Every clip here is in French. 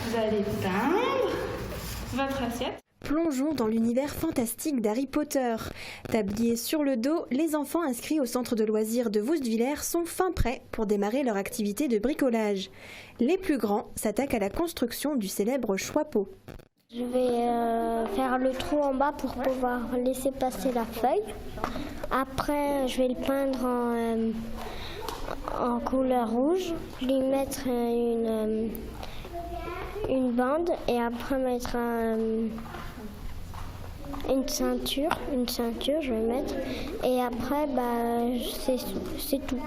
Vous allez peindre votre assiette. Plongeons dans l'univers fantastique d'Harry Potter. Tabliers sur le dos, les enfants inscrits au centre de loisirs de Woustviller sont fin prêts pour démarrer leur activité de bricolage. Les plus grands s'attaquent à la construction du célèbre Choixpeau. Je vais faire le trou en bas pour pouvoir laisser passer la feuille. Après, je vais le peindre en couleur rouge. Je vais lui mettre une bande et après mettre une ceinture, je vais mettre. Et après, c'est tout.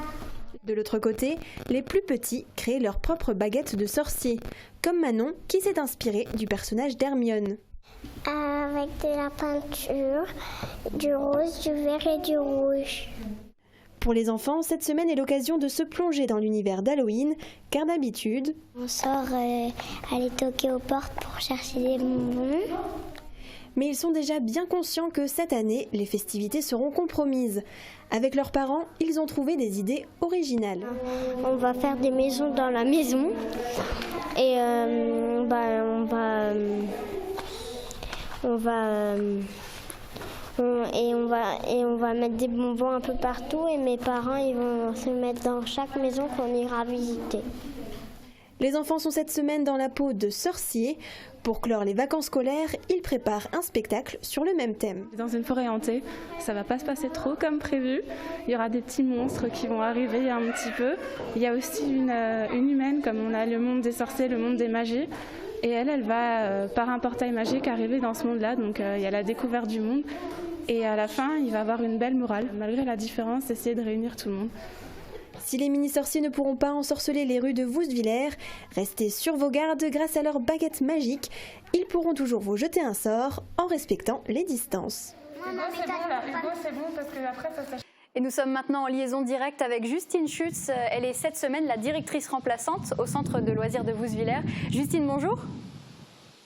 De l'autre côté, les plus petits créent leur propre baguette de sorcier, comme Manon qui s'est inspirée du personnage d'Hermione. Avec de la peinture, du rose, du vert et du rouge. Pour les enfants, cette semaine est l'occasion de se plonger dans l'univers d'Halloween, car d'habitude, on sort aller toquer aux portes pour chercher des bonbons. Mais ils sont déjà bien conscients que cette année, les festivités seront compromises. Avec leurs parents, ils ont trouvé des idées originales. On va faire des maisons dans la maison et on va mettre des bonbons un peu partout et mes parents ils vont se mettre dans chaque maison qu'on ira visiter. Les enfants sont cette semaine dans la peau de sorciers. Pour clore les vacances scolaires, ils préparent un spectacle sur le même thème. Dans une forêt hantée, ça va pas se passer trop comme prévu. Il y aura des petits monstres qui vont arriver un petit peu. Il y a aussi une humaine, comme on a le monde des sorciers, le monde des magies. Et elle va par un portail magique arriver dans ce monde-là. Donc il y a la découverte du monde. Et à la fin, il va y avoir une belle morale. Malgré la différence, essayer de réunir tout le monde. Si les mini-sorciers ne pourront pas ensorceler les rues de Woustviller, restez sur vos gardes grâce à leur baguette magique. Ils pourront toujours vous jeter un sort en respectant les distances. C'est bon parce que après ça s'achète. Et nous sommes maintenant en liaison directe avec Justine Schutz. Elle est cette semaine la directrice remplaçante au centre de loisirs de Woustviller. Justine, bonjour.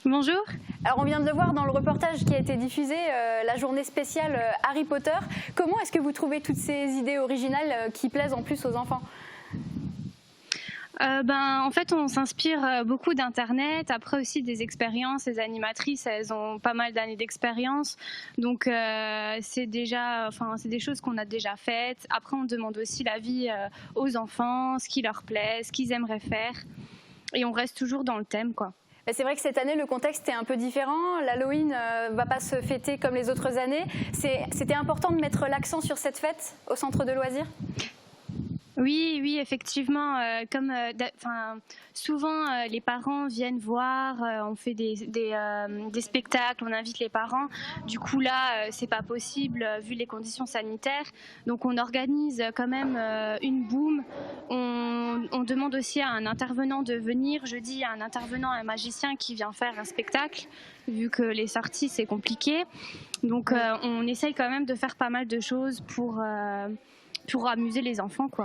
Bonjour. Alors on vient de le voir dans le reportage qui a été diffusé, la journée spéciale Harry Potter. Comment est-ce que vous trouvez toutes ces idées originales qui plaisent en plus aux enfants ? En fait, on s'inspire beaucoup d'Internet, après aussi des expériences. Les animatrices, elles ont pas mal d'années d'expérience, donc c'est des choses qu'on a déjà faites. Après, on demande aussi l'avis aux enfants, ce qui leur plaît, ce qu'ils aimeraient faire, et on reste toujours dans le thème, quoi. C'est vrai que cette année, le contexte est un peu différent. L'Halloween ne va pas se fêter comme les autres années. C'était important de mettre l'accent sur cette fête au centre de loisirs ? Oui, effectivement. Souvent, les parents viennent voir, on fait des spectacles, on invite les parents. Du coup, là, c'est pas possible vu les conditions sanitaires. Donc, on organise quand même une boum. On demande aussi à un intervenant de venir. Jeudi, il y a un intervenant, un magicien qui vient faire un spectacle, vu que les sorties, c'est compliqué. Donc, on essaye quand même de faire pas mal de choses pour amuser les enfants, quoi.